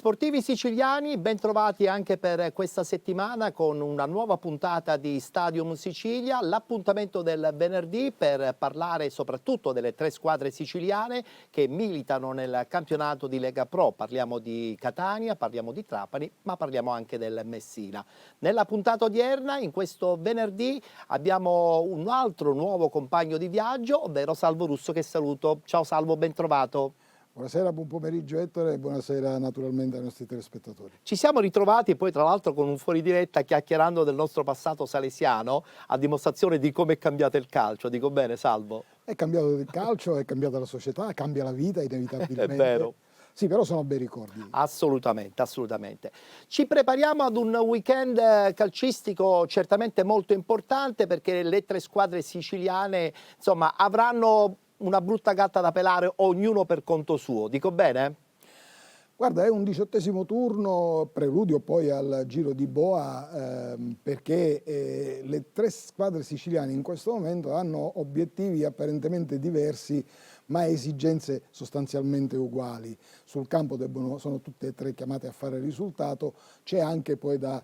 Sportivi siciliani, ben trovati anche per questa settimana con una nuova puntata di Stadium Sicilia, l'appuntamento del venerdì per parlare soprattutto delle tre squadre siciliane che militano nel campionato di Lega Pro. Parliamo di Catania, parliamo di Trapani, ma parliamo anche del Messina. Nella puntata odierna, in questo venerdì, abbiamo un altro nuovo compagno di viaggio, ovvero Salvo Russo, che saluto. Ciao Salvo, ben trovato. Buonasera, buon pomeriggio Ettore e buonasera naturalmente ai nostri telespettatori. Ci siamo ritrovati poi tra l'altro con un fuori diretta chiacchierando del nostro passato salesiano, a dimostrazione di come è cambiato il calcio. Dico bene, Salvo? È cambiato il calcio, è cambiata la società, cambia la vita inevitabilmente. È vero. Sì, però sono bei ricordi. Assolutamente, assolutamente. Ci prepariamo ad un weekend calcistico certamente molto importante perché le tre squadre siciliane, insomma, avranno una brutta gatta da pelare, ognuno per conto suo. Dico bene? Guarda, è un 18° turno, preludio poi al Giro di Boa, perché le tre squadre siciliane in questo momento hanno obiettivi apparentemente diversi, ma esigenze sostanzialmente uguali. Sul campo sono tutte e tre chiamate a fare risultato, c'è anche poi da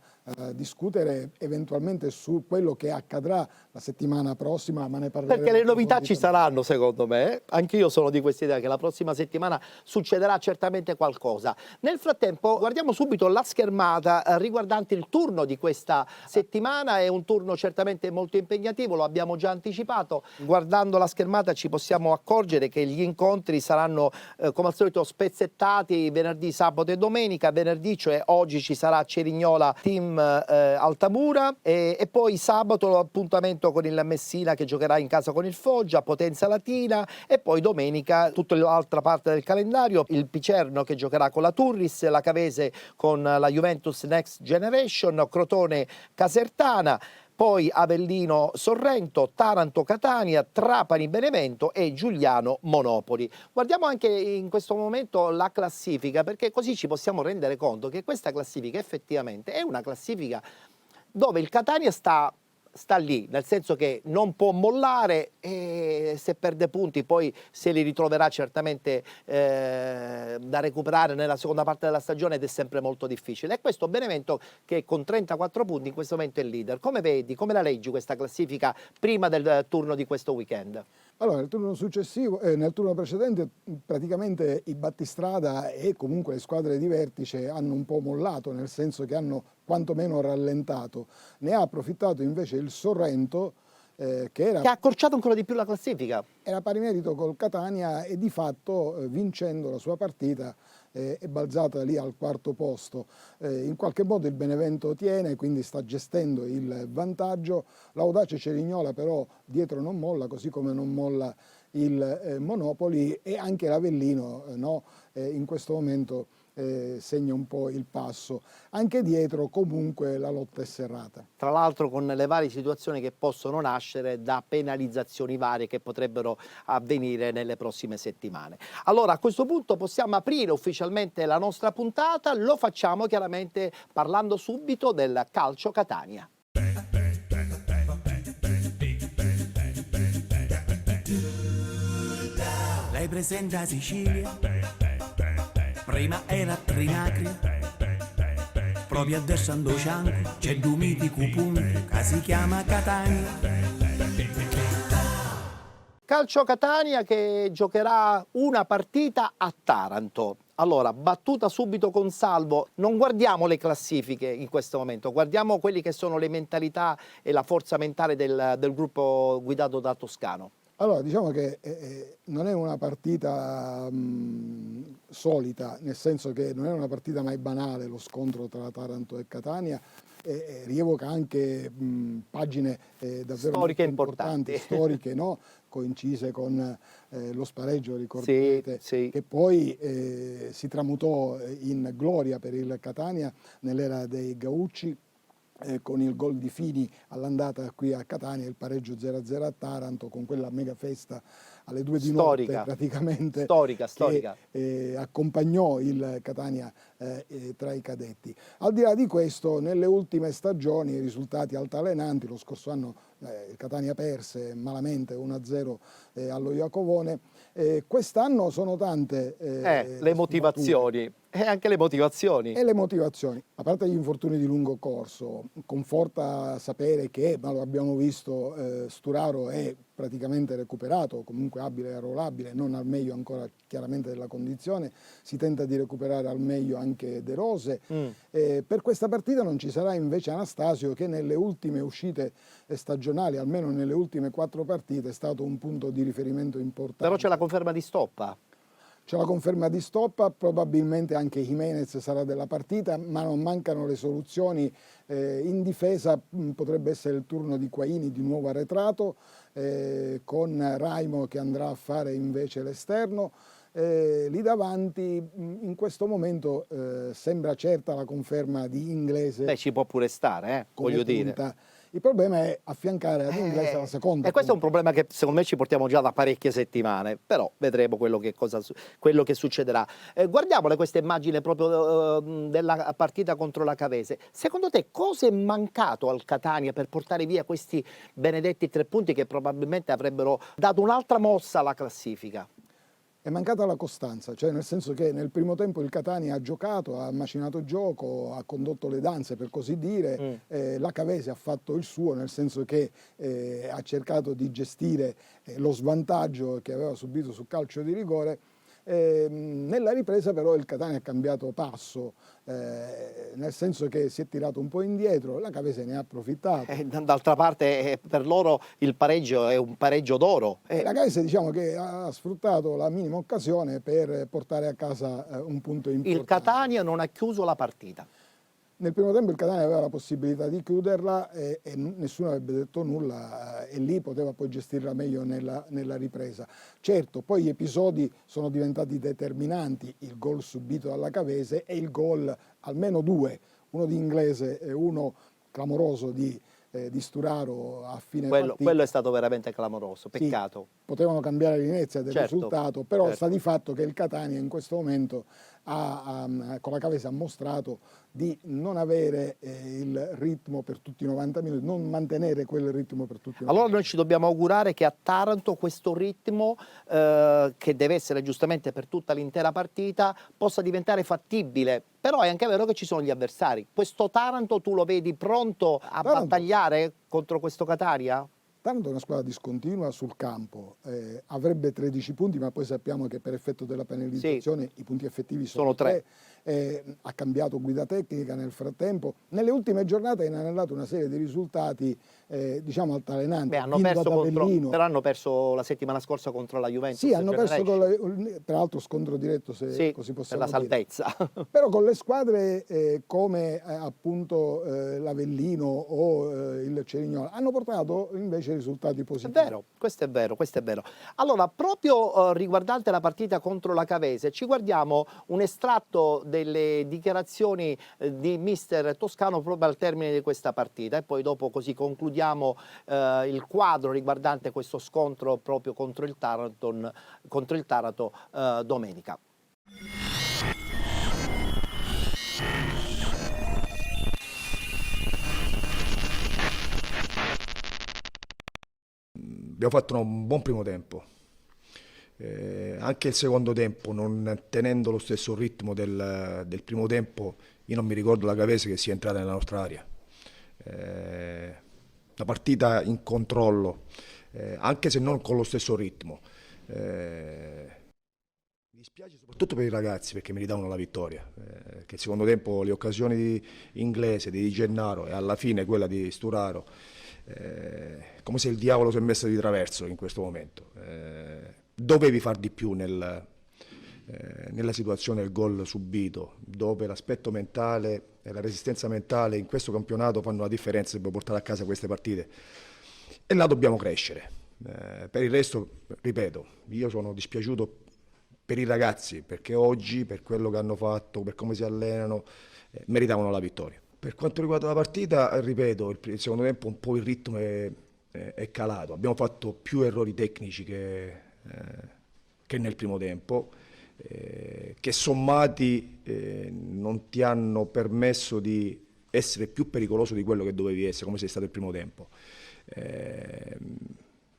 discutere eventualmente su quello che accadrà la settimana prossima, ma ne parleremo. Perché le novità ci saranno, secondo me. Anch'io sono di questa idea che la prossima settimana succederà certamente qualcosa. Nel frattempo guardiamo subito la schermata riguardante il turno di questa settimana. È un turno certamente molto impegnativo, lo abbiamo già anticipato. Guardando la schermata ci possiamo accorgere che gli incontri saranno come al solito spezzettati venerdì, sabato e domenica. Venerdì, cioè oggi, ci sarà Cerignola Team Altamura e poi sabato l'appuntamento con il Messina che giocherà in casa con il Foggia, Potenza Latina, e poi domenica tutta l'altra parte del calendario, il Picerno che giocherà con la Turris, la Cavese con la Juventus Next Generation, Crotone Casertana, poi Avellino Sorrento, Taranto Catania, Trapani Benevento e Giuliano Monopoli. Guardiamo anche in questo momento la classifica, perché così ci possiamo rendere conto che questa classifica effettivamente è una classifica dove il Catania sta lì, nel senso che non può mollare e se perde punti poi se li ritroverà certamente da recuperare nella seconda parte della stagione, ed è sempre molto difficile. E questo Benevento che con 34 punti in questo momento è il leader. Come vedi, come la leggi questa classifica prima del turno di questo weekend? Allora, nel turno successivo, nel turno precedente praticamente i battistrada e comunque le squadre di vertice hanno un po' mollato, nel senso che hanno quantomeno rallentato. Ne ha approfittato invece il Sorrento, che ha accorciato ancora di più la classifica. Era pari merito col Catania e di fatto vincendo la sua partita è balzata lì al quarto posto. In qualche modo il Benevento tiene, quindi sta gestendo il vantaggio. L'audace Cerignola però dietro non molla, così come non molla il Monopoli, e anche l'Avellino in questo momento segna un po' il passo. Anche dietro comunque la lotta è serrata. Tra l'altro con le varie situazioni che possono nascere da penalizzazioni varie che potrebbero avvenire nelle prossime settimane. Allora a questo punto possiamo aprire ufficialmente la nostra puntata, lo facciamo chiaramente parlando subito del calcio Catania. Lei presenta Sicilia? Prima era Trinacri, proprio adesso ando fianco, c'è due mitico punto che si chiama Catania. Calcio Catania che giocherà una partita a Taranto. Allora, battuta subito con Salvo, non guardiamo le classifiche in questo momento, guardiamo quelli che sono le mentalità e la forza mentale del gruppo guidato da Toscano. Allora, diciamo che non è una partita solita, nel senso che non è una partita mai banale lo scontro tra Taranto e Catania, rievoca anche pagine davvero storiche importanti, storiche, no? Coincise con lo spareggio, ricorderete, sì. Che poi si tramutò in gloria per il Catania nell'era dei Gaucci, con il gol di Fini all'andata qui a Catania, il pareggio 0-0 a Taranto, con quella mega festa alle 2 di notte praticamente, storica. Che accompagnò il Catania tra i cadetti. Al di là di questo, nelle ultime stagioni risultati altalenanti. Lo scorso anno il Catania perse malamente 1-0 allo Iacovone. Quest'anno sono tante le motivazioni. E anche le motivazioni. E le motivazioni, a parte gli infortuni di lungo corso, conforta sapere che, ma lo abbiamo visto, Sturaro è praticamente recuperato, comunque abile e arruolabile, non al meglio ancora chiaramente della condizione, si tenta di recuperare al meglio anche De Rose. Per questa partita non ci sarà invece Anastasio, che nelle ultime uscite stagionali, almeno nelle ultime 4 partite, è stato un punto di riferimento importante. Però c'è la conferma di Stoppa. C'è la conferma di Stoppa, probabilmente anche Jimenez sarà della partita, ma non mancano le soluzioni. In difesa potrebbe essere il turno di Quaini, di nuovo arretrato, con Raimo che andrà a fare invece l'esterno. Lì davanti in questo momento sembra certa la conferma di Inglese. Beh, ci può pure stare, voglio dire. Il problema è affiancare ad Inglese la seconda. E questo è un problema che secondo me ci portiamo già da parecchie settimane, però vedremo quello che succederà. Guardiamole queste immagini proprio della partita contro la Cavese. Secondo te cosa è mancato al Catania per portare via questi benedetti 3 punti che probabilmente avrebbero dato un'altra mossa alla classifica? È mancata la costanza, cioè nel senso che nel primo tempo il Catania ha giocato, ha macinato gioco, ha condotto le danze per così dire, la Cavese ha fatto il suo, nel senso che ha cercato di gestire lo svantaggio che aveva subito sul calcio di rigore. Nella ripresa però il Catania ha cambiato passo, nel senso che si è tirato un po' indietro, la Cavese ne ha approfittato. D'altra parte per loro il pareggio è un pareggio d'oro. La Cavese diciamo che ha sfruttato la minima occasione per portare a casa un punto importante. Il Catania non ha chiuso la partita. Nel primo tempo il Catania aveva la possibilità di chiuderla e nessuno avrebbe detto nulla e lì poteva poi gestirla meglio nella ripresa. Certo, poi gli episodi sono diventati determinanti, il gol subito dalla Cavese e il gol, almeno 2, uno di Inglese e uno clamoroso di Sturaro a fine partita. Quello è stato veramente clamoroso, peccato. Sì, potevano cambiare l'inizio del risultato, però certo. sta di fatto che il Catania in questo momento con la Cavese ha mostrato di non avere il ritmo per tutti i 90 minuti, non mantenere quel ritmo per tutti i 90 minuti. Allora noi ci dobbiamo augurare che a Taranto questo ritmo, che deve essere giustamente per tutta l'intera partita, possa diventare fattibile. Però è anche vero che ci sono gli avversari. Questo Taranto tu lo vedi pronto a battagliare contro questo Catania? Taranto è una squadra discontinua sul campo, avrebbe 13 punti, ma poi sappiamo che per effetto della penalizzazione i punti effettivi sono 3. Ha cambiato guida tecnica nel frattempo. Nelle ultime giornate ha inanellato una serie di risultati diciamo altalenanti. Però hanno perso la settimana scorsa contro la Juventus. Sì, hanno perso peraltro scontro diretto, se così possiamo per la salvezza. Però con le squadre come appunto l'Avellino o il Cerignola hanno portato invece risultati positivi. È vero, questo è vero, questo è vero. Allora, proprio riguardante la partita contro la Cavese, ci guardiamo un estratto delle dichiarazioni di mister Toscano proprio al termine di questa partita e poi dopo così concludiamo il quadro riguardante questo scontro proprio contro il Taranto domenica. Abbiamo fatto un buon primo tempo, anche il secondo tempo non tenendo lo stesso ritmo del primo tempo. Io non mi ricordo la Cavese che sia entrata nella nostra area, la partita in controllo, anche se non con lo stesso ritmo. Mi dispiace soprattutto per i ragazzi perché meritavano la vittoria, che il secondo tempo le occasioni di Inglese, di Gennaro e alla fine quella di Sturaro, come se il diavolo si è messo di traverso in questo momento. Dovevi far di più nella situazione del gol subito, dove l'aspetto mentale e la resistenza mentale in questo campionato fanno la differenza se puoi portare a casa queste partite. E là dobbiamo crescere. Per il resto, ripeto, io sono dispiaciuto per i ragazzi, perché oggi, per quello che hanno fatto, per come si allenano, meritavano la vittoria. Per quanto riguarda la partita, ripeto, il secondo tempo un po' il ritmo è calato. Abbiamo fatto più errori tecnici che nel primo tempo, che sommati non ti hanno permesso di essere più pericoloso di quello che dovevi essere, come sei stato il primo tempo.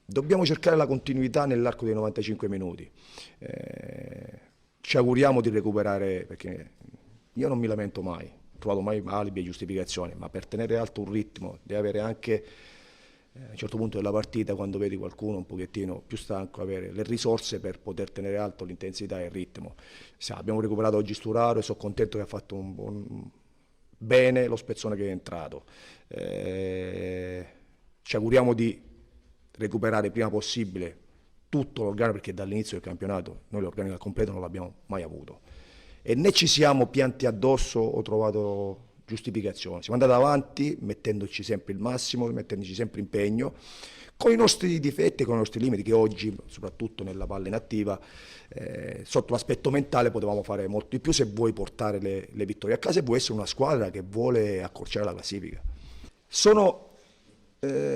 Dobbiamo cercare la continuità nell'arco dei 95 minuti. ci auguriamo di recuperare, perché io non mi lamento mai, ho trovato mai alibi e giustificazioni, ma per tenere alto un ritmo, devi avere anche a un certo punto della partita, quando vedi qualcuno un pochettino più stanco, avere le risorse per poter tenere alto l'intensità e il ritmo. Abbiamo recuperato oggi Sturaro e sono contento che ha fatto un buon bene lo spezzone che è entrato. Ci auguriamo di recuperare il prima possibile tutto l'organico, perché dall'inizio del campionato noi l'organico al completo non l'abbiamo mai avuto e né ci siamo pianti addosso o trovato giustificazioni. Siamo andati avanti mettendoci sempre il massimo, mettendoci sempre impegno, con i nostri difetti, con i nostri limiti, che oggi, soprattutto nella palla inattiva, sotto l'aspetto mentale potevamo fare molto di più se vuoi portare le vittorie a casa e vuoi essere una squadra che vuole accorciare la classifica. Sono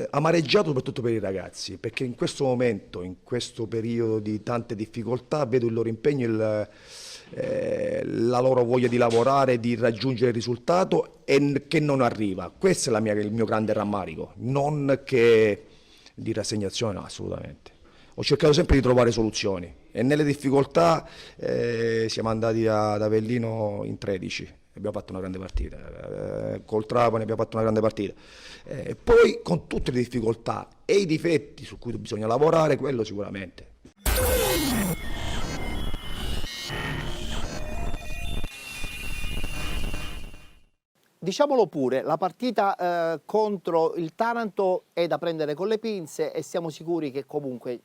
amareggiato soprattutto per i ragazzi, perché in questo momento, in questo periodo di tante difficoltà, vedo il loro impegno, la loro voglia di lavorare, di raggiungere il risultato e che non arriva. Questo è il mio grande rammarico, non che di rassegnazione, no, assolutamente. Ho cercato sempre di trovare soluzioni e nelle difficoltà siamo andati ad Avellino in 13. Abbiamo fatto una grande partita, col Trapani abbiamo fatto una grande partita. Poi con tutte le difficoltà e i difetti su cui bisogna lavorare, quello sicuramente. Diciamolo pure, la partita contro il Taranto è da prendere con le pinze e siamo sicuri che comunque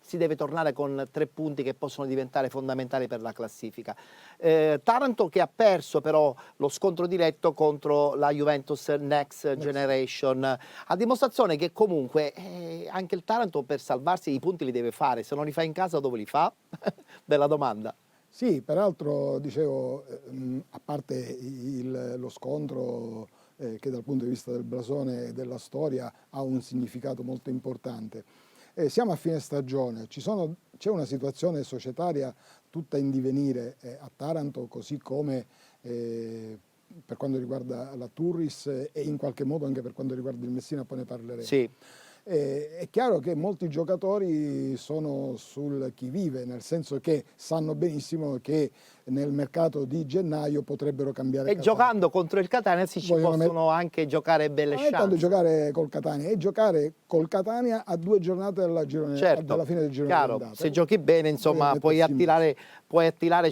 si deve tornare con 3 punti che possono diventare fondamentali per la classifica. Taranto che ha perso però lo scontro diretto contro la Juventus Next Generation, a dimostrazione che comunque anche il Taranto per salvarsi i punti li deve fare, se non li fa in casa dove li fa? Bella domanda. Sì, peraltro dicevo, a parte lo scontro che dal punto di vista del blasone e della storia ha un significato molto importante, siamo a fine stagione, c'è una situazione societaria tutta in divenire a Taranto, così come per quanto riguarda la Turris e in qualche modo anche per quanto riguarda il Messina, poi ne parleremo. Sì. È chiaro che molti giocatori sono sul chi vive, nel senso che sanno benissimo che nel mercato di gennaio potrebbero cambiare. E giocando contro il Catania ci possono anche giocare belle chance. Non è tanto giocare col Catania, è giocare col Catania a 2 giornate dalla fine del girone chiaro, d'andata. Se giochi bene, insomma, puoi attirare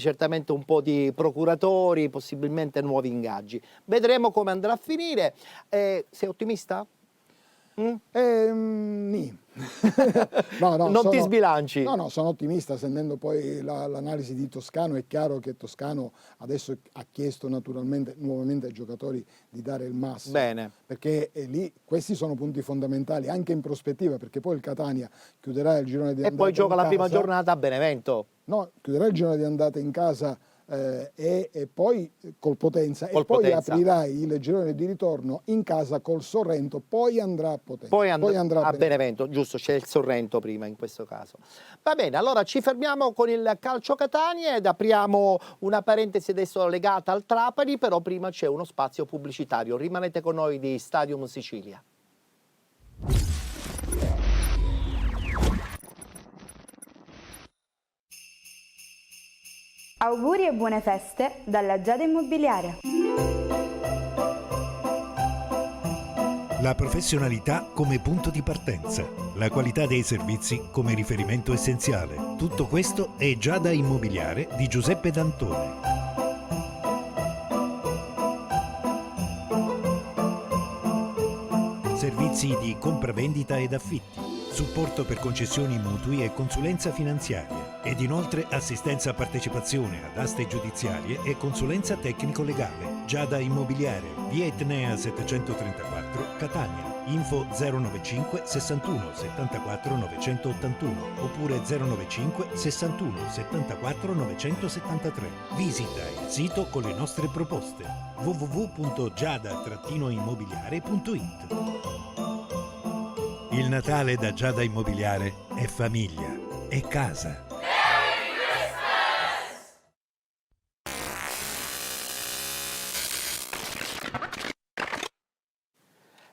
certamente un po' di procuratori, possibilmente nuovi ingaggi. Vedremo come andrà a finire. Sei ottimista? Nì. No, non ti sbilanci? No, sono ottimista, sentendo poi l'analisi di Toscano. È chiaro che Toscano adesso ha chiesto naturalmente nuovamente ai giocatori di dare il massimo. Bene. Perché lì questi sono punti fondamentali anche in prospettiva, perché poi il Catania chiuderà il girone di andata e poi gioca la prima giornata a Benevento. No, chiuderà il girone di andata in casa e poi col Potenza e poi aprirà il girone di ritorno in casa col Sorrento, poi andrà a Potenza, poi andrà a Benevento, giusto, c'è il Sorrento prima in questo caso. Va bene, allora ci fermiamo con il calcio Catania ed apriamo una parentesi adesso legata al Trapani, però prima c'è uno spazio pubblicitario. Rimanete con noi di Stadium Sicilia. Auguri e buone feste dalla Giada Immobiliare. La professionalità come punto di partenza, la qualità dei servizi come riferimento essenziale. Tutto questo è Giada Immobiliare di Giuseppe D'Antone. Servizi di compravendita ed affitti, supporto per concessioni mutui e consulenza finanziaria ed inoltre assistenza a partecipazione ad aste giudiziarie e consulenza tecnico-legale. Giada Immobiliare, via Etnea 734, Catania. Info 095 61 74 981 oppure 095 61 74 973. Visita il sito con le nostre proposte www.giada-immobiliare.it. Il Natale da Giada Immobiliare è famiglia, è casa.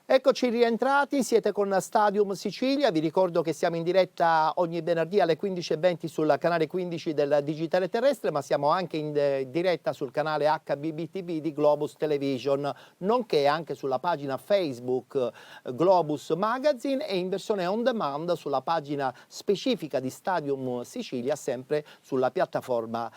E Eccoci rientrati, siete con Stadium Sicilia, vi ricordo che siamo in diretta ogni venerdì alle 15:20 sul canale 15 del Digitale Terrestre, ma siamo anche in diretta sul canale HBB TV di Globus Television, nonché anche sulla pagina Facebook Globus Magazine e in versione on demand sulla pagina specifica di Stadium Sicilia, sempre sulla piattaforma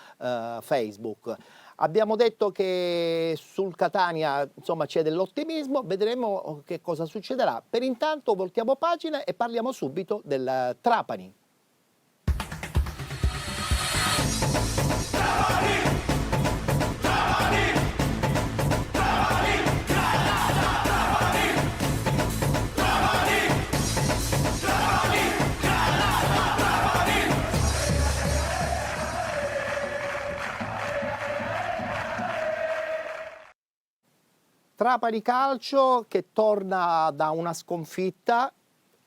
Facebook. Abbiamo detto che sul Catania insomma c'è dell'ottimismo, vedremo che cosa succederà. Per intanto voltiamo pagina e parliamo subito del Trapani. Trapani Calcio che torna da una sconfitta,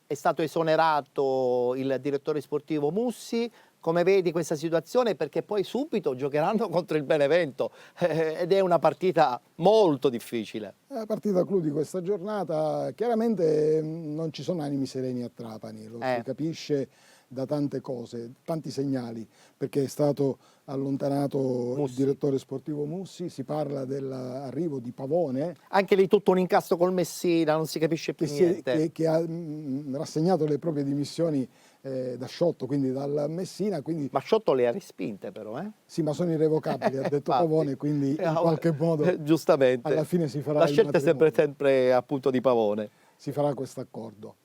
è stato esonerato il direttore sportivo Mussi. Come vedi questa situazione? Perché poi subito giocheranno contro il Benevento ed è una partita molto difficile. La partita clou di questa giornata, chiaramente non ci sono animi sereni a Trapani, lo si capisce da tante cose, tanti segnali, perché è stato allontanato il direttore sportivo Mussi, si parla dell'arrivo di Pavone. Anche lì tutto un incasto col Messina, non si capisce più niente. Che ha rassegnato le proprie dimissioni da Sciotto, quindi dal Messina. Quindi... Ma Sciotto le ha respinte però, eh? Sì, ma sono irrevocabili, ha detto Pavone, quindi in qualche modo giustamente. alla fine si farà la scelta è sempre appunto di Pavone. Si farà questo accordo.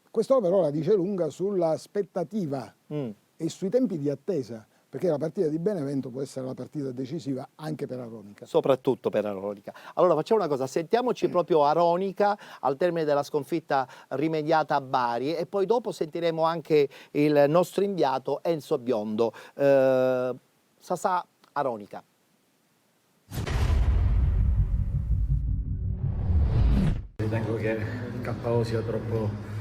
Questo però la dice lunga sull'aspettativa e sui tempi di attesa, perché la partita di Benevento può essere la partita decisiva anche per Aronica. Soprattutto per Aronica. Allora facciamo una cosa, sentiamoci proprio Aronica al termine della sconfitta rimediata a Bari e poi dopo sentiremo anche il nostro inviato Enzo Biondo. Sasà Aronica. Ritengo che il KO sia troppo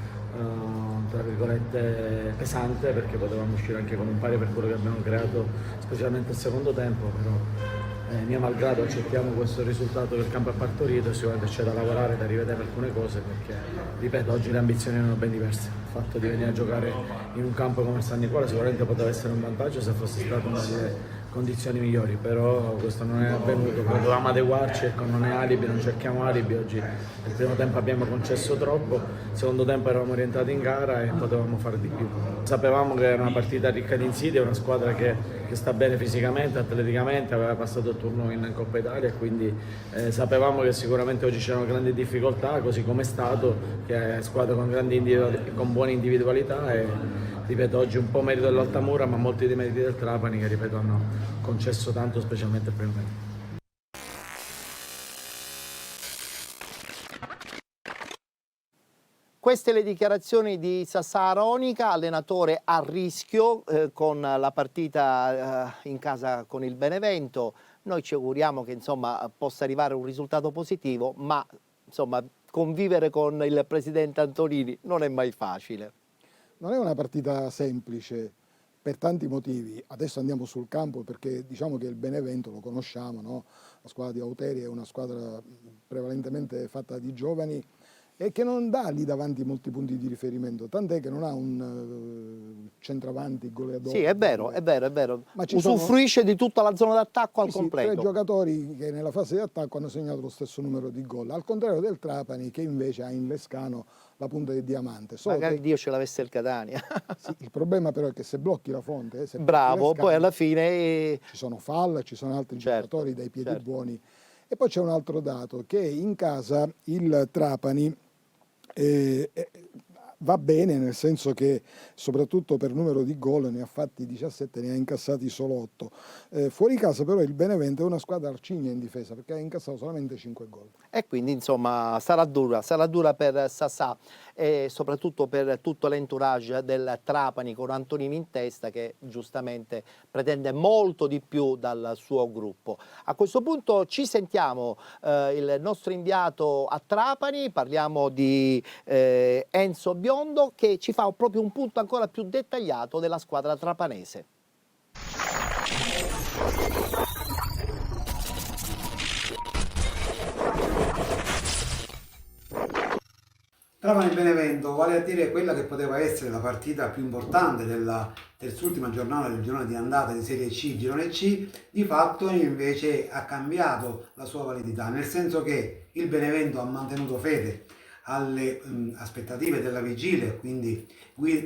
tra virgolette pesante, perché potevamo uscire anche con un pari per quello che abbiamo creato, specialmente il secondo tempo, però mio malgrado accettiamo questo risultato che il campo ha partorito e sicuramente c'è da lavorare, da rivedere alcune cose, perché ripeto, oggi le ambizioni erano ben diverse. Il fatto di venire a giocare in un campo come San Nicola sicuramente poteva essere un vantaggio se fosse stato nelle condizioni migliori, però questo non è avvenuto, dovevamo adeguarci, ecco, non è alibi, non cerchiamo alibi. Oggi nel primo tempo abbiamo concesso troppo, nel secondo tempo eravamo rientrati in gara e potevamo fare di più. Sapevamo che era una partita ricca di insidie, una squadra che sta bene fisicamente, atleticamente, aveva passato il turno in Coppa Italia e quindi sapevamo che sicuramente oggi c'erano grandi difficoltà, così come è stato, che è squadra con, con buone individualità e ripeto, oggi un po' merito dell'Altamura ma molti dei meriti del Trapani che ripeto hanno concesso tanto, specialmente il primo tempo. Queste le dichiarazioni di Sasà Aronica, allenatore a rischio con la partita in casa con il Benevento. Noi ci auguriamo che insomma possa arrivare un risultato positivo, ma insomma convivere con il presidente Antonini non è mai facile. Non è una partita semplice per tanti motivi. Adesso andiamo sul campo perché diciamo che il Benevento lo conosciamo, no? La squadra di Auteri è una squadra prevalentemente fatta di giovani e che non dà lì davanti molti punti di riferimento, tant'è che non ha un centravanti goleador. Sì, è vero. Ma usufruisce di tutta la zona d'attacco al sì, completo. 3 giocatori che nella fase di attacco hanno segnato lo stesso numero di gol, al contrario del Trapani che invece ha in Lescano la punta di diamante. Magari Dio ce l'avesse il Catania. Sì, il problema però è che se blocchi la fonte, se bravo, Lescano, poi alla fine ci sono Fall, ci sono altri giocatori dai piedi buoni. E poi c'è un altro dato, che in casa il Trapani va bene, nel senso che soprattutto per numero di gol ne ha fatti 17, ne ha incassati solo 8. Fuori casa però il Benevento è una squadra arcigna in difesa perché ha incassato solamente 5 gol. E quindi insomma sarà dura per Sasà e soprattutto per tutto l'entourage del Trapani con Antonini in testa che giustamente pretende molto di più dal suo gruppo. A questo punto ci sentiamo il nostro inviato a Trapani, parliamo di Enzo Biondo che ci fa proprio un punto ancora più dettagliato della squadra trapanese. Trapani-Benevento, vale a dire quella che poteva essere la partita più importante della terz'ultima giornata del girone di andata di Serie C, girone C, di fatto invece ha cambiato la sua validità, nel senso che il Benevento ha mantenuto fede alle aspettative della vigilia, quindi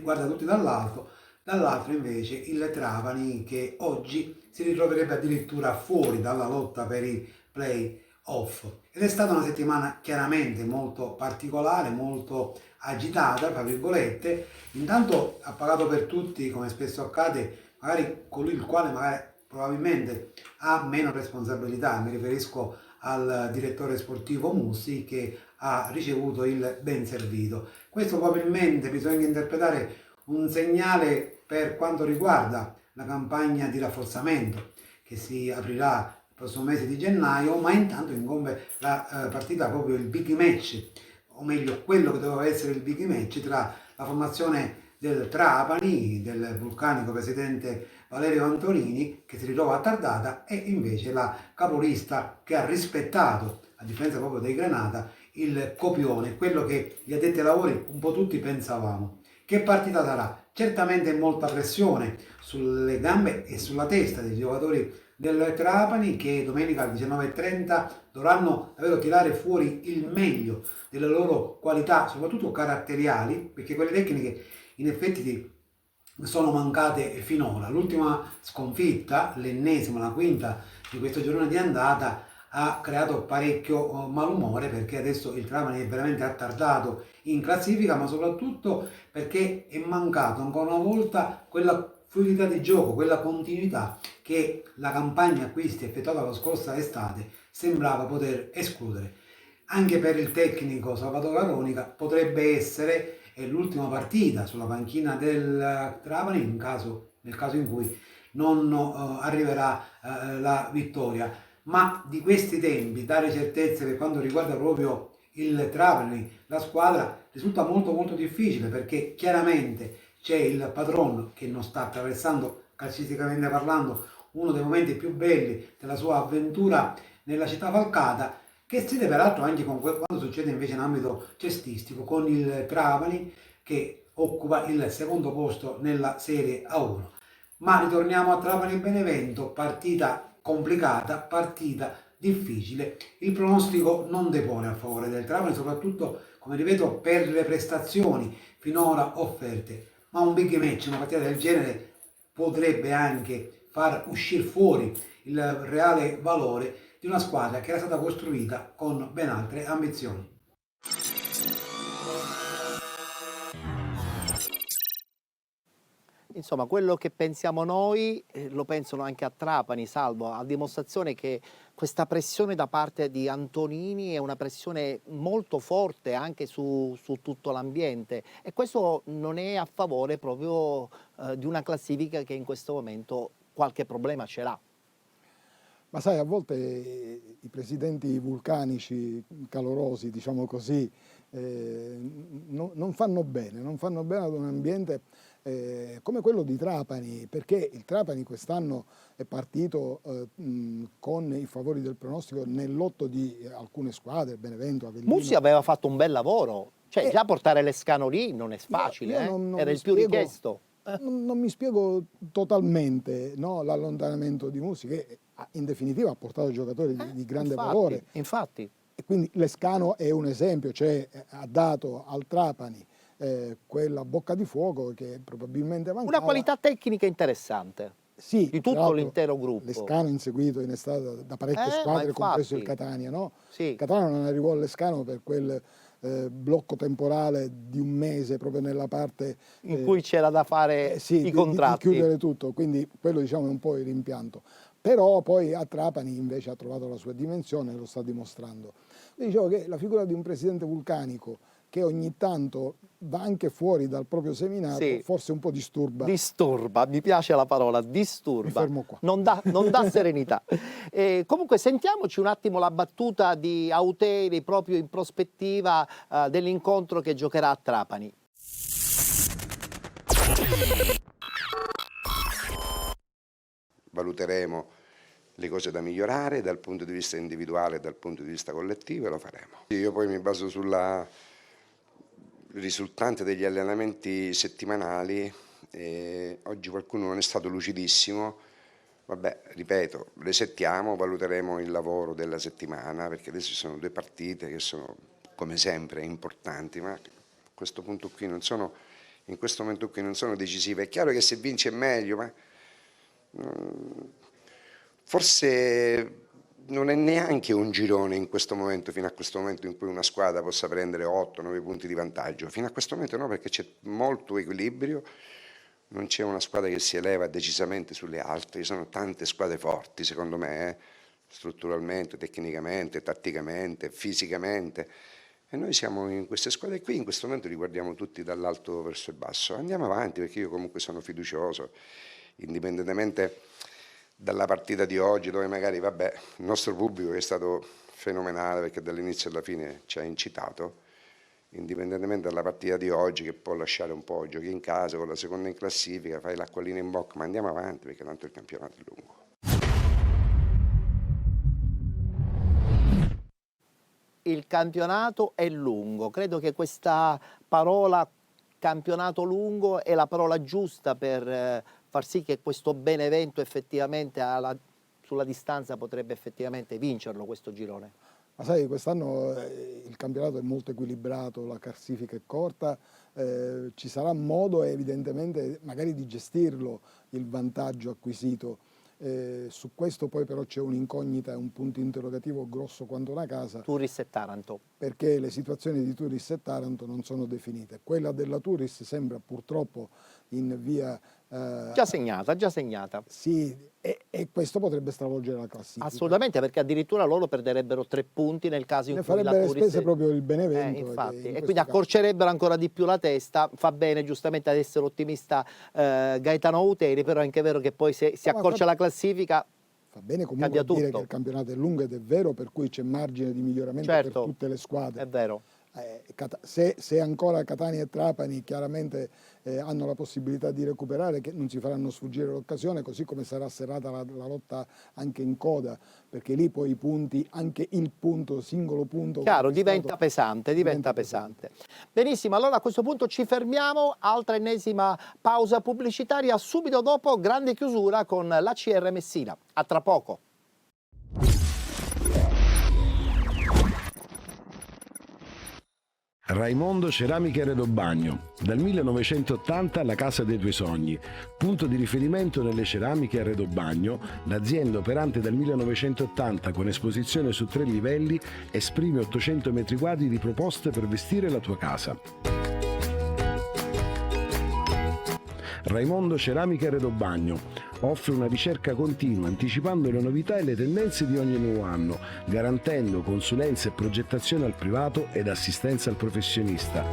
guarda tutti dall'alto, dall'altro invece il Trapani che oggi si ritroverebbe addirittura fuori dalla lotta per i play-off. Ed è stata una settimana chiaramente molto particolare, molto agitata, tra virgolette. Intanto ha pagato per tutti, come spesso accade, magari colui il quale magari probabilmente ha meno responsabilità, mi riferisco al direttore sportivo Mussi che ha ricevuto il ben servito. Questo probabilmente bisogna interpretare un segnale per quanto riguarda la campagna di rafforzamento che si aprirà il prossimo mese di gennaio, ma intanto incombe la partita, proprio il big match, o meglio quello che doveva essere il big match tra la formazione del Trapani, del vulcanico presidente Valerio Antonini, che si ritrova attardata, e invece la capolista che ha rispettato, a differenza proprio dei Granata, il copione, quello che gli addetti ai lavori un po' tutti pensavamo. Che partita sarà? Certamente molta pressione sulle gambe e sulla testa dei giocatori del Trapani, che domenica alle 19:30 dovranno davvero tirare fuori il meglio delle loro qualità, soprattutto caratteriali, perché quelle tecniche in effetti sono mancate finora. L'ultima sconfitta, l'ennesima, la quinta di questo girone di andata, ha creato parecchio malumore, perché adesso il Trapani è veramente attardato in classifica, ma soprattutto perché è mancato ancora una volta quella fluidità di gioco, quella continuità che la campagna acquisti effettuata la scorsa estate sembrava poter escludere. Anche per il tecnico Salvatore Aronica potrebbe essere l'ultima partita sulla panchina del Trapani nel caso in cui non arriverà la vittoria. Ma di questi tempi dare certezze per quanto riguarda proprio il Trapani, la squadra, risulta molto molto difficile, perché chiaramente c'è il Patron che non sta attraversando, calcisticamente parlando, uno dei momenti più belli della sua avventura nella città falcata, che si deve peraltro anche con quanto succede invece in ambito cestistico, con il Trapani che occupa il secondo posto nella Serie A1. Ma ritorniamo a Trapani-Benevento, partita complicata, partita difficile. Il pronostico non depone a favore del Trapani, soprattutto, come ripeto, per le prestazioni finora offerte. Ma un big match, una partita del genere, potrebbe anche far uscire fuori il reale valore di una squadra che era stata costruita con ben altre ambizioni. Insomma, quello che pensiamo noi lo pensano anche a Trapani, Salvo, a dimostrazione che questa pressione da parte di Antonini è una pressione molto forte anche su tutto l'ambiente, e questo non è a favore proprio di una classifica che in questo momento qualche problema ce l'ha. Ma sai, a volte i presidenti vulcanici calorosi, diciamo così, non fanno bene ad un ambiente come quello di Trapani, perché il Trapani quest'anno è partito con i favori del pronostico nel lotto di alcune squadre, Benevento, Avellino. Mussi aveva fatto un bel lavoro, cioè già portare Lescano lì non è facile, era il più richiesto. Non mi spiego totalmente, no, l'allontanamento di Mussi, che in definitiva ha portato giocatori di grande valore. Infatti. E quindi Lescano è un esempio, cioè ha dato al Trapani quella bocca di fuoco che probabilmente mancava. Una qualità tecnica interessante, sì, di tutto l'intero gruppo. Lescano inseguito in estate da parecchie squadre, compreso il Catania, no? Sì. Catania non arrivò a Lescano per quel blocco temporale di un mese proprio nella parte in cui c'era da fare i contratti. Di chiudere tutto, quindi quello diciamo è un po' il rimpianto. Però poi a Trapani invece ha trovato la sua dimensione e lo sta dimostrando. Io dicevo che la figura di un presidente vulcanico che ogni tanto va anche fuori dal proprio seminato, forse un po' disturba. Disturba, mi piace la parola, disturba. Mi fermo qua. Non dà serenità. Comunque sentiamoci un attimo la battuta di Auteri proprio in prospettiva dell'incontro che giocherà a Trapani. Valuteremo le cose da migliorare dal punto di vista individuale e dal punto di vista collettivo, e lo faremo. Io poi mi baso sulla risultante degli allenamenti settimanali, oggi qualcuno non è stato lucidissimo. Vabbè, ripeto, resettiamo, valuteremo il lavoro della settimana, perché adesso ci sono 2 partite che sono, come sempre, importanti, ma a questo punto qui non sono, in questo momento qui non sono decisive. È chiaro che se vince è meglio, ma forse non è neanche un girone in questo momento, fino a questo momento in cui una squadra possa prendere 8-9 punti di vantaggio. Fino a questo momento no, perché c'è molto equilibrio, non c'è una squadra che si eleva decisamente sulle altre, ci sono tante squadre forti secondo me, strutturalmente, tecnicamente, tatticamente, fisicamente, e noi siamo in queste squadre qui, in questo momento li guardiamo tutti dall'alto verso il basso. Andiamo avanti, perché io comunque sono fiducioso, indipendentemente dalla partita di oggi, dove magari, vabbè, il nostro pubblico è stato fenomenale, perché dall'inizio alla fine ci ha incitato, indipendentemente dalla partita di oggi, che può lasciare un po', giochi in casa con la seconda in classifica, fai l'acquolina in bocca, ma andiamo avanti, perché tanto il campionato è lungo. Il campionato è lungo, credo che questa parola campionato lungo è la parola giusta per far sì che questo Benevento effettivamente sulla distanza potrebbe effettivamente vincerlo questo girone. Ma sai, quest'anno il campionato è molto equilibrato, la classifica è corta, ci sarà modo evidentemente magari di gestirlo il vantaggio acquisito. Su questo poi però c'è un'incognita e un punto interrogativo grosso quanto una casa. Turris e Taranto. Perché le situazioni di Turris e Taranto non sono definite. Quella della Turris sembra purtroppo in via... Già segnata. Sì, e questo potrebbe stravolgere la classifica. Assolutamente, perché addirittura loro perderebbero 3 punti nel caso in ne cui la farebbe le Turris... spese proprio il Benevento. Infatti, e quindi caso... accorcerebbero ancora di più la testa. Fa bene giustamente ad essere ottimista Gaetano Uteri, però è anche vero che poi se si accorcia la classifica... Fa bene comunque a dire che il campionato è lungo ed è vero, per cui c'è margine di miglioramento per tutte le squadre. È vero. Se ancora Catania e Trapani chiaramente hanno la possibilità di recuperare, che non si faranno sfuggire l'occasione, così come sarà serrata la lotta anche in coda, perché lì poi i punti, anche il punto, singolo punto... Chiaro, diventa pesante. Benissimo, allora a questo punto ci fermiamo, altra ennesima pausa pubblicitaria, subito dopo grande chiusura con l'ACR Messina. A tra poco. Raimondo Ceramiche Arredobagno, dal 1980 la casa dei tuoi sogni, punto di riferimento nelle ceramiche Arredobagno, l'azienda operante dal 1980 con esposizione su 3 livelli esprime 800 metri quadri di proposte per vestire la tua casa. Raimondo Ceramiche Arredobagno offre una ricerca continua anticipando le novità e le tendenze di ogni nuovo anno, garantendo consulenza e progettazione al privato ed assistenza al professionista.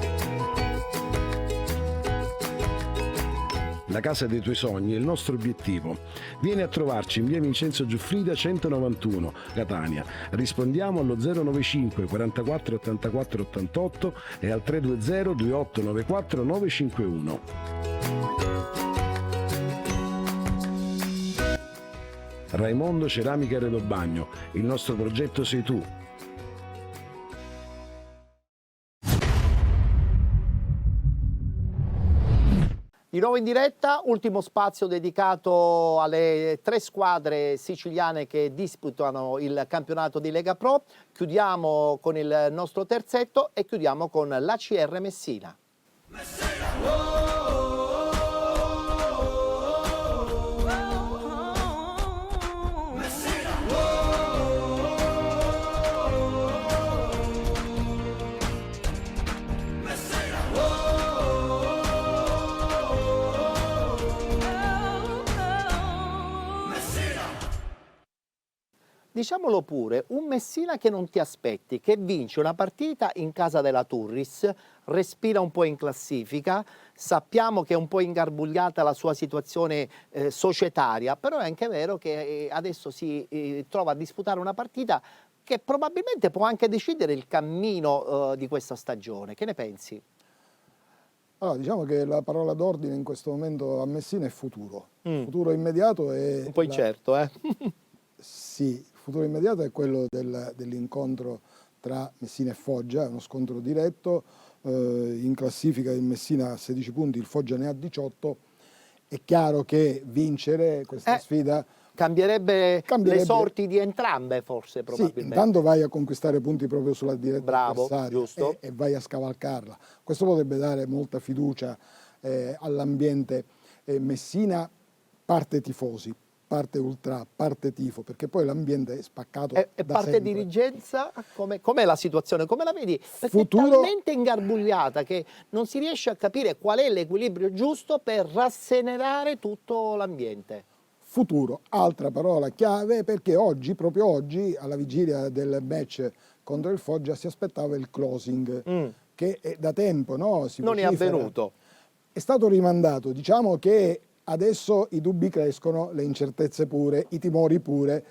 La casa dei tuoi sogni è il nostro obiettivo. Vieni a trovarci in via Vincenzo Giuffrida 191, Catania. Rispondiamo allo 095 44 84 88 e al 320 2894 951. Raimondo Ceramiche Arredobagno, il nostro progetto sei tu. Di nuovo in diretta, ultimo spazio dedicato alle 3 squadre siciliane che disputano il campionato di Lega Pro. Chiudiamo con il nostro terzetto e chiudiamo con l'ACR Messina. Diciamolo pure, un Messina che non ti aspetti, che vince una partita in casa della Turris, respira un po' in classifica, sappiamo che è un po' ingarbugliata la sua situazione societaria, però è anche vero che adesso si trova a disputare una partita che probabilmente può anche decidere il cammino di questa stagione. Che ne pensi? Allora, diciamo che la parola d'ordine in questo momento a Messina è futuro. Futuro immediato è... Un po' incerto, eh? Sì, il futuro immediato è quello dell'incontro tra Messina e Foggia, è uno scontro diretto. in classifica il Messina ha 16 punti, il Foggia ne ha 18. È chiaro che vincere questa sfida cambierebbe le sorti di entrambe, forse, probabilmente. Sì, intanto vai a conquistare punti proprio sulla diretta Bravo, avversaria giusto. e vai a scavalcarla. Questo potrebbe dare molta fiducia all'ambiente Messina, parte tifosi, parte ultra, parte tifo, perché poi l'ambiente è spaccato E da parte sempre. dirigenza, com'è la situazione? Come la vedi? Perché è talmente ingarbugliata che non si riesce a capire qual è l'equilibrio giusto per rasserenare tutto l'ambiente. Futuro, altra parola chiave, perché oggi, proprio oggi, alla vigilia del match contro il Foggia, si aspettava il closing, che è da tempo, no? Non è avvenuto. È stato rimandato. Diciamo che adesso i dubbi crescono, le incertezze pure, i timori pure.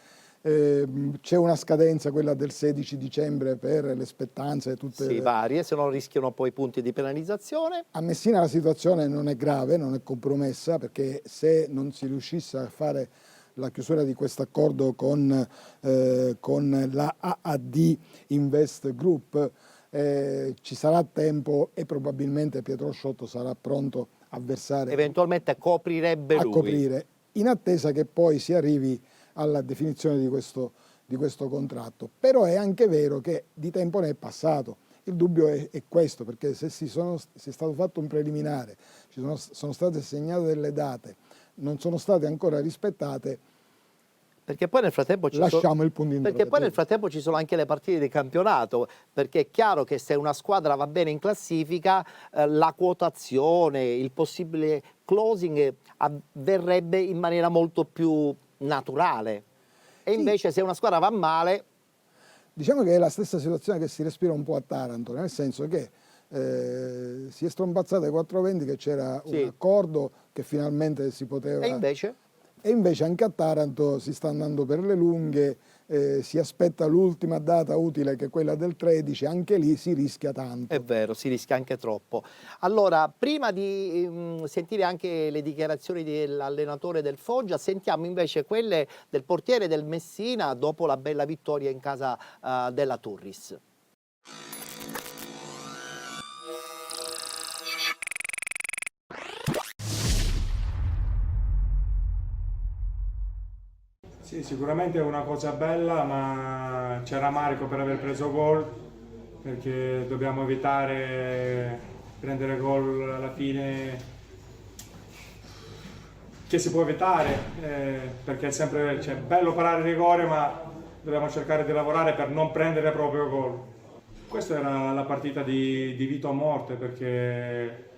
C'è una scadenza, quella del 16 dicembre, per le spettanze tutte Sì, varie, se no rischiano poi punti di penalizzazione. A Messina la situazione non è grave, non è compromessa, perché se non si riuscisse a fare la chiusura di questo accordo con la AAD Invest Group, ci sarà tempo e probabilmente Pietro Sciotto sarà pronto a versare, Eventualmente coprirebbe lui. coprire, in attesa che poi si arrivi alla definizione di questo contratto. Però è anche vero che di tempo ne è passato. Il dubbio è questo, perché se si è stato fatto un preliminare, sono state segnate delle date, non sono state ancora rispettate, Perché poi nel frattempo lasciamo il punto interrogativo. Perché poi nel frattempo ci sono anche le partite di campionato, perché è chiaro che se una squadra va bene in classifica, la quotazione, il possibile closing avverrebbe in maniera molto più naturale. E invece se una squadra va male... Diciamo che è la stessa situazione che si respira un po' a Taranto, nel senso che si è strompazzata ai 420 che c'era un accordo che finalmente si poteva... E invece anche a Taranto si sta andando per le lunghe, si aspetta l'ultima data utile che è quella del 13, anche lì si rischia tanto. È vero, si rischia anche troppo. Allora, prima di sentire anche le dichiarazioni dell'allenatore del Foggia, sentiamo invece quelle del portiere del Messina dopo la bella vittoria in casa della Turris. Sì, sicuramente è una cosa bella, ma c'è rammarico per aver preso gol, perché dobbiamo evitare prendere gol alla fine, che si può evitare, perché è sempre bello parare il rigore, ma dobbiamo cercare di lavorare per non prendere proprio gol. Questa era la partita di vita o morte, perché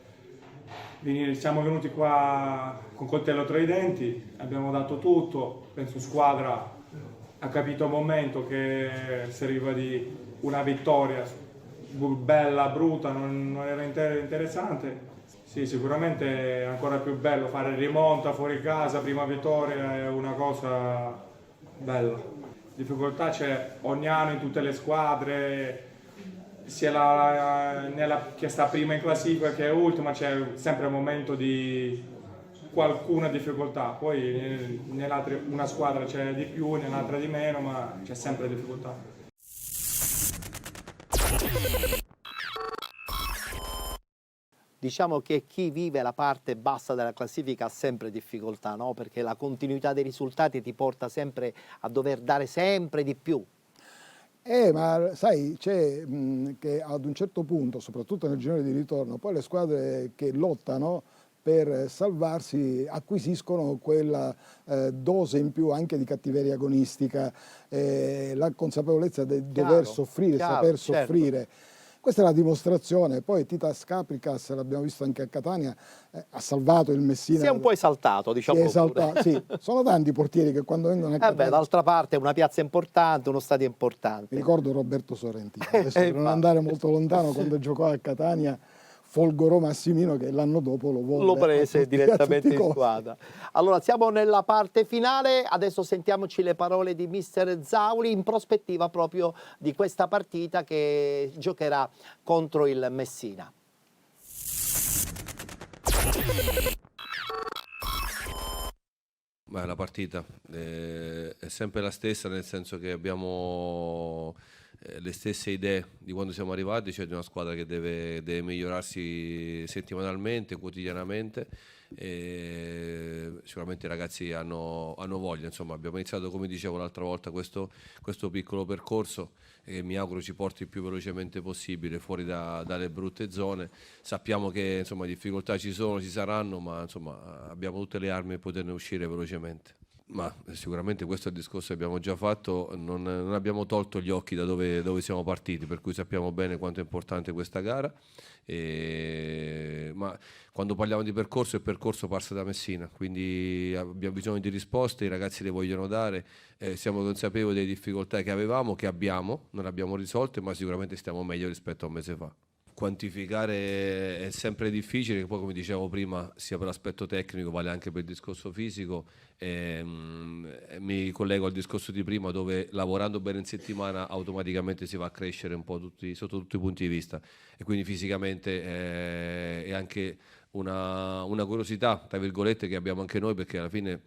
siamo venuti qua con coltello tra i denti, abbiamo dato tutto, penso squadra ha capito al momento che serviva di una vittoria bella, brutta, non era interessante. Sì, sicuramente è ancora più bello fare rimonta fuori casa, prima vittoria, è una cosa bella. Difficoltà c'è ogni anno in tutte le squadre, sia che sta prima in classifica che ultima, c'è sempre un momento di qualcuna difficoltà, poi una squadra c'è di più, nell'altra di meno, ma c'è sempre difficoltà. Diciamo che chi vive la parte bassa della classifica ha sempre difficoltà, no? Perché la continuità dei risultati ti porta sempre a dover dare sempre di più. Ma sai, c'è che ad un certo punto, soprattutto nel girone di ritorno, poi le squadre che lottano per salvarsi acquisiscono quella dose in più anche di cattiveria agonistica, la consapevolezza di dover soffrire, saper soffrire. Questa è la dimostrazione. Poi Titas Caprikas, l'abbiamo visto anche a Catania, ha salvato il Messina. Si è un po' esaltato, diciamo. Sì, sono tanti i portieri che quando vengono a Catania... d'altra parte è una piazza importante, uno stadio importante. Mi ricordo Roberto Sorrentino, adesso per non andare molto lontano, quando giocò a Catania, Folgorò Massimino che l'anno dopo lo prese direttamente in squadra. Allora siamo nella parte finale, adesso sentiamoci le parole di mister Zauli in prospettiva proprio di questa partita che giocherà contro il Messina. La partita è sempre la stessa, nel senso che abbiamo le stesse idee di quando siamo arrivati, cioè di una squadra che deve migliorarsi settimanalmente, quotidianamente. E sicuramente i ragazzi hanno voglia, insomma abbiamo iniziato, come dicevo l'altra volta, questo piccolo percorso che mi auguro ci porti il più velocemente possibile fuori dalle brutte zone. Sappiamo che insomma difficoltà ci sono, ci saranno, ma insomma abbiamo tutte le armi per poterne uscire velocemente. Ma sicuramente questo è il discorso che abbiamo già fatto, non abbiamo tolto gli occhi da dove siamo partiti, per cui sappiamo bene quanto è importante questa gara. Ma quando parliamo di percorso, il percorso parte da Messina, quindi abbiamo bisogno di risposte, i ragazzi le vogliono dare, siamo consapevoli delle difficoltà che avevamo, che abbiamo, non le abbiamo risolte, ma sicuramente stiamo meglio rispetto a un mese fa. Quantificare è sempre difficile, che poi come dicevo prima sia per l'aspetto tecnico vale anche per il discorso fisico. Mi collego al discorso di prima, dove lavorando bene in settimana automaticamente si va a crescere un po' sotto tutti i punti di vista, e quindi fisicamente è anche una curiosità tra virgolette che abbiamo anche noi, perché alla fine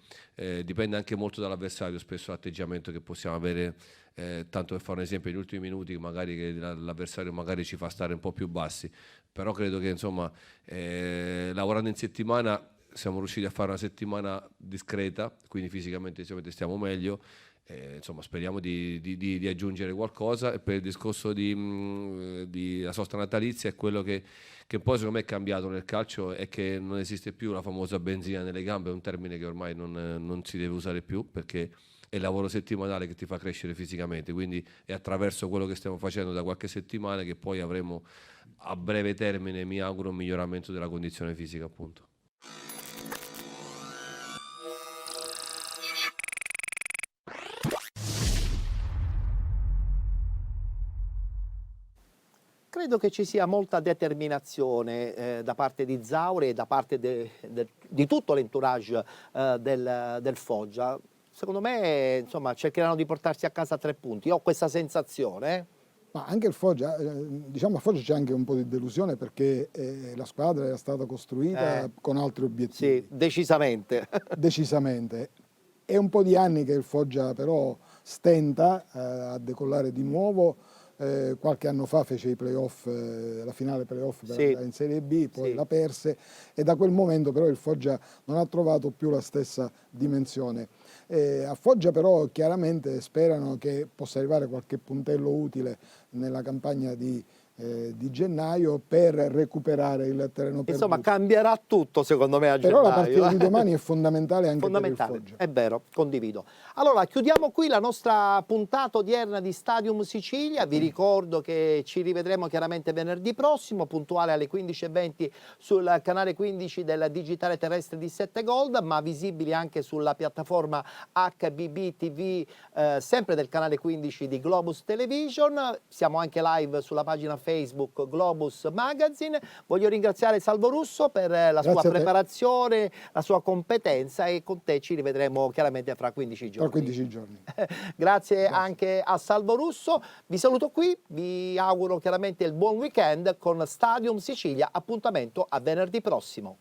dipende anche molto dall'avversario spesso l'atteggiamento che possiamo avere. Tanto per fare un esempio, negli ultimi minuti magari che l'avversario magari ci fa stare un po' più bassi, però credo che insomma lavorando in settimana siamo riusciti a fare una settimana discreta, quindi fisicamente stiamo meglio. Insomma speriamo di aggiungere qualcosa. E per il discorso di la sosta natalizia, è quello che poi secondo me è cambiato nel calcio, è che non esiste più la famosa benzina nelle gambe, è un termine che ormai non si deve usare più, perché è il lavoro settimanale che ti fa crescere fisicamente, quindi è attraverso quello che stiamo facendo da qualche settimana che poi avremo a breve termine, mi auguro, un miglioramento della condizione fisica, appunto. Credo che ci sia molta determinazione da parte di Zauri e da parte di tutto l'entourage del Foggia. Secondo me insomma, cercheranno di portarsi a casa 3 punti. Io ho questa sensazione. Ma anche il Foggia, diciamo a Foggia c'è anche un po' di delusione, perché la squadra era stata costruita con altri obiettivi. Sì, decisamente. Decisamente. È un po' di anni che il Foggia però stenta a decollare di nuovo. Qualche anno fa fece i playoff, la finale playoff per andare in Serie B, poi la perse, e da quel momento però il Foggia non ha trovato più la stessa dimensione. A Foggia però chiaramente sperano che possa arrivare qualche puntello utile nella campagna di gennaio per recuperare il terreno perduto. Insomma cambierà tutto secondo me a Però gennaio. la partita di domani è fondamentale anche per il Foggia. È vero, condivido. Allora chiudiamo qui la nostra puntata odierna di Stadium Sicilia. Vi ricordo che ci rivedremo chiaramente venerdì prossimo, puntuale alle 15:20 sul canale 15 del digitale terrestre di 7 Gold, ma visibili anche sulla piattaforma HBB TV, sempre del canale 15 di Globus Television. Siamo anche live sulla pagina Facebook Globus Magazine. Voglio ringraziare Salvo Russo per la sua preparazione, la sua competenza, e con te ci rivedremo chiaramente fra 15 giorni. 15 giorni. Grazie anche a Salvo Russo. Vi saluto qui, vi auguro chiaramente il buon weekend con Stadium Sicilia. Appuntamento a venerdì prossimo.